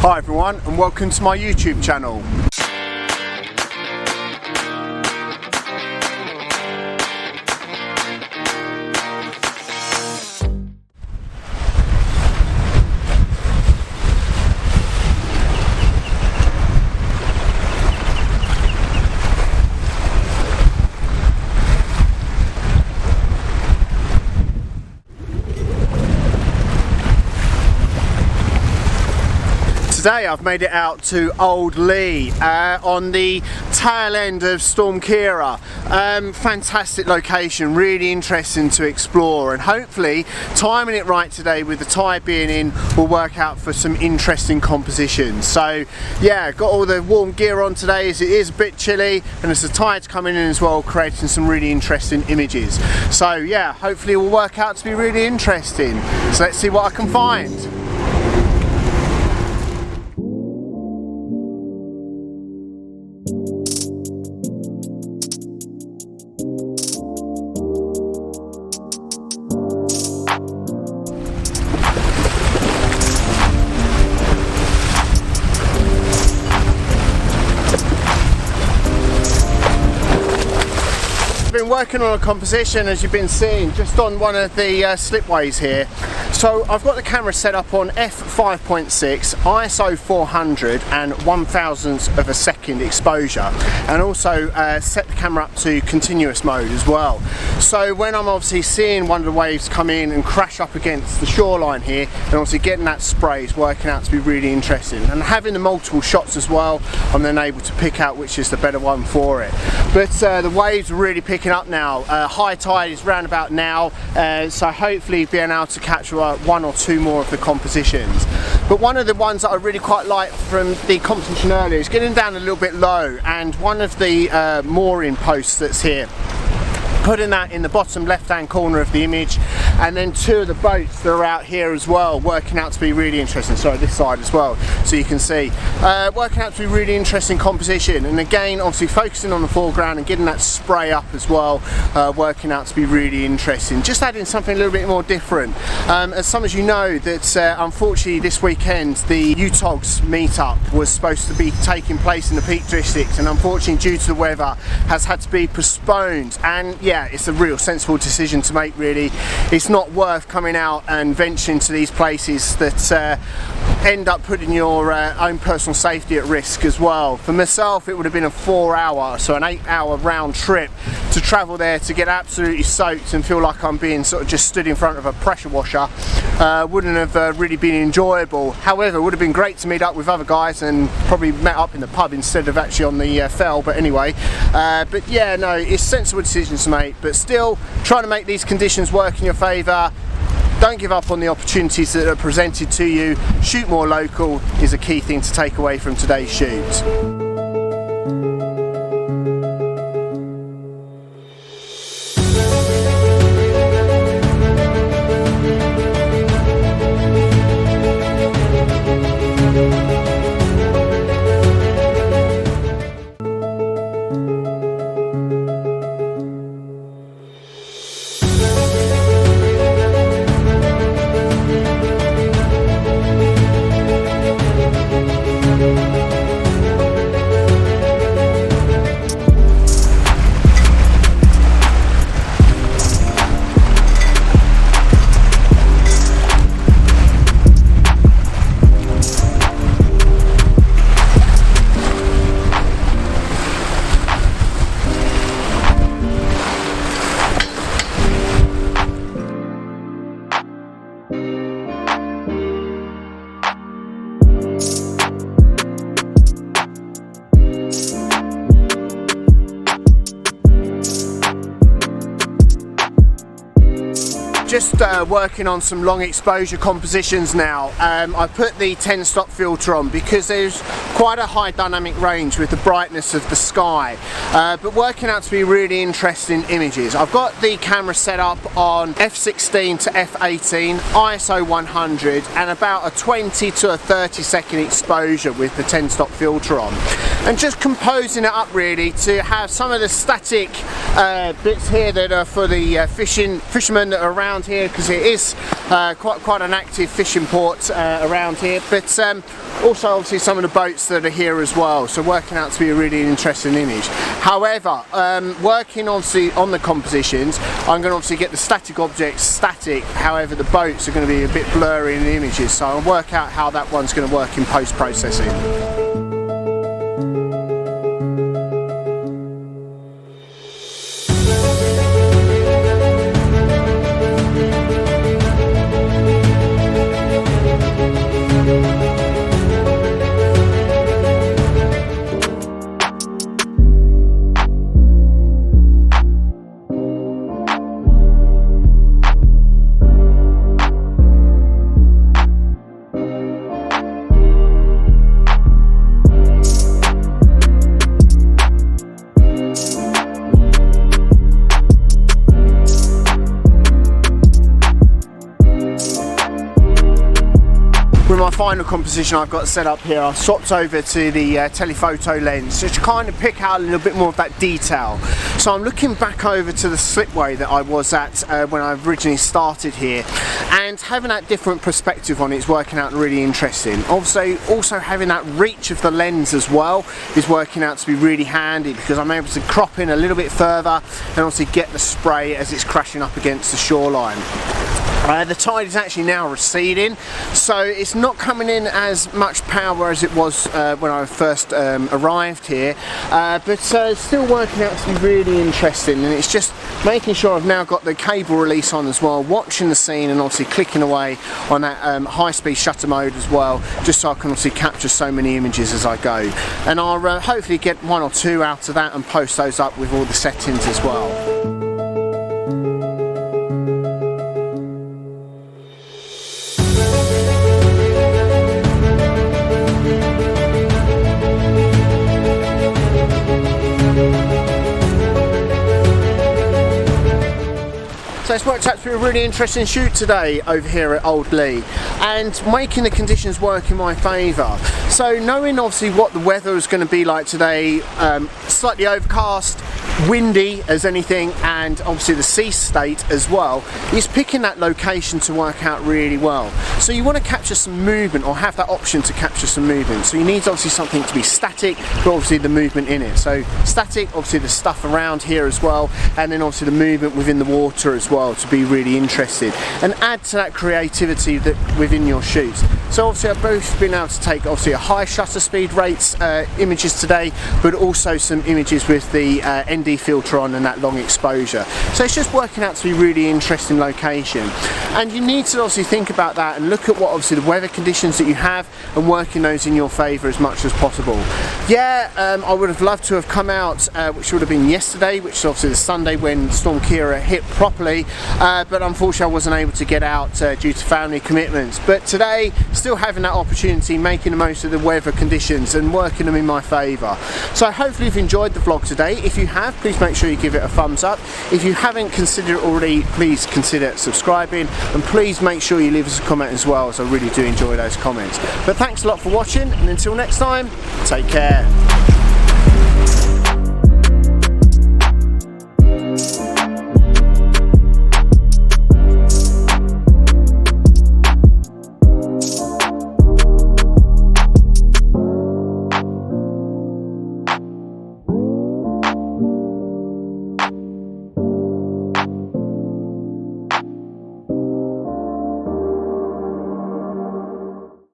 Hi everyone and welcome to my YouTube channel. Today I've made it out to Old Leigh on the tail end of Storm Ciara. Fantastic location, really interesting to explore, and hopefully timing it right today with the tide being in will work out for some interesting compositions. So yeah, got all the warm gear on today as it is a bit chilly, and as the tide's coming in as well, creating some really interesting images. So yeah, hopefully it will work out to be really interesting. So let's see what I can find. Been working on a composition, as you've been seeing, just on one of the slipways here. So I've got the camera set up on f5.6, ISO 400 and 1/1000th of a second exposure, and also set the camera up to continuous mode as well. So when I'm obviously seeing one of the waves come in and crash up against the shoreline here, and obviously getting that spray is working out to be really interesting, and having the multiple shots as well, I'm then able to pick out which is the better one for it. But the waves are really picking up now. High tide is round about now, so hopefully being able to capture one or two more of the compositions. But one of the ones that I really quite like from the composition earlier is getting down a little bit low, and one of the mooring posts that's here, putting that in the bottom left hand corner of the image, and then two of the boats that are out here as well, working out to be really interesting. Sorry, this side as well, so you can see, working out to be really interesting composition. And again, obviously focusing on the foreground and getting that spray up as well, working out to be really interesting, just adding something a little bit more different. As some of you know, that unfortunately this weekend the UTOGS meetup was supposed to be taking place in the Peak District, and unfortunately due to the weather has had to be postponed. And yeah, it's a real sensible decision to make, really. It's not worth coming out and venturing to these places that end up putting your own personal safety at risk as well. For myself, it would have been a 4-hour, so an 8-hour round trip to travel there to get absolutely soaked and feel like I'm being sort of just stood in front of a pressure washer. Wouldn't have really been enjoyable. However, it would have been great to meet up with other guys and probably met up in the pub instead of actually on the fell. But anyway, but yeah, no, it's sensible decisions to make, but still trying to make these conditions work in your favour. Don't give up on the opportunities that are presented to you. Shoot more local is a key thing to take away from today's shoot. Just working on some long exposure compositions now. I put the 10 stop filter on because there's quite a high dynamic range with the brightness of the sky, but working out to be really interesting images. I've got the camera set up on f16 to f18, ISO 100, and about a 20 to a 30-second exposure with the 10-stop filter on, and just composing it up really to have some of the static bits here that are for the fishermen that are around here, because it is quite an active fishing port around here, but also obviously some of the boats that are here as well, so working out to be a really interesting image. However, working obviously on the compositions, I'm going to obviously get the static objects static, however the boats are going to be a bit blurry in the images, so I'll work out how that one's going to work in post-processing. With my final composition I've got set up here, I've swapped over to the telephoto lens just to kind of pick out a little bit more of that detail. So I'm looking back over to the slipway that I was at when I originally started here, and having that different perspective on it is working out really interesting. Also having that reach of the lens as well is working out to be really handy, because I'm able to crop in a little bit further and obviously get the spray as it's crashing up against the shoreline. The tide is actually now receding, so it's not coming in as much power as it was when I first arrived here, but still working out to be really interesting, and it's just making sure I've now got the cable release on as well, watching the scene and obviously clicking away on that high-speed shutter mode as well, just so I can obviously capture so many images as I go. And I'll hopefully get one or two out of that and post those up with all the settings as well. So it's worked out to be a really interesting shoot today over here at Old Leigh, and making the conditions work in my favour. So knowing obviously what the weather is going to be like today, slightly overcast, windy as anything, and obviously the sea state as well, is picking that location to work out really well. So you want to capture some movement, or have that option to capture some movement, so you need obviously something to be static, but obviously the movement in it. So static, obviously the stuff around here as well, and then obviously the movement within the water as well, to be really interested and add to that creativity that within your shoots. So obviously I've both been able to take obviously a high shutter speed rates images today, but also some images with the ND filter on and that long exposure. So it's just working out to be really interesting location, and you need to obviously think about that and look at what obviously the weather conditions that you have and working those in your favour as much as possible. Yeah, I would have loved to have come out, which would have been yesterday, which is obviously the Sunday when Storm Ciara hit properly, but unfortunately I wasn't able to get out due to family commitments. But today, still having that opportunity, making the most of the weather conditions and working them in my favour. So hopefully you've enjoyed the vlog today. If you have, please make sure you give it a thumbs up. If you haven't considered it already, please consider subscribing, and please make sure you leave us a comment as well, as I really do enjoy those comments. But thanks a lot for watching, and until next time, take care.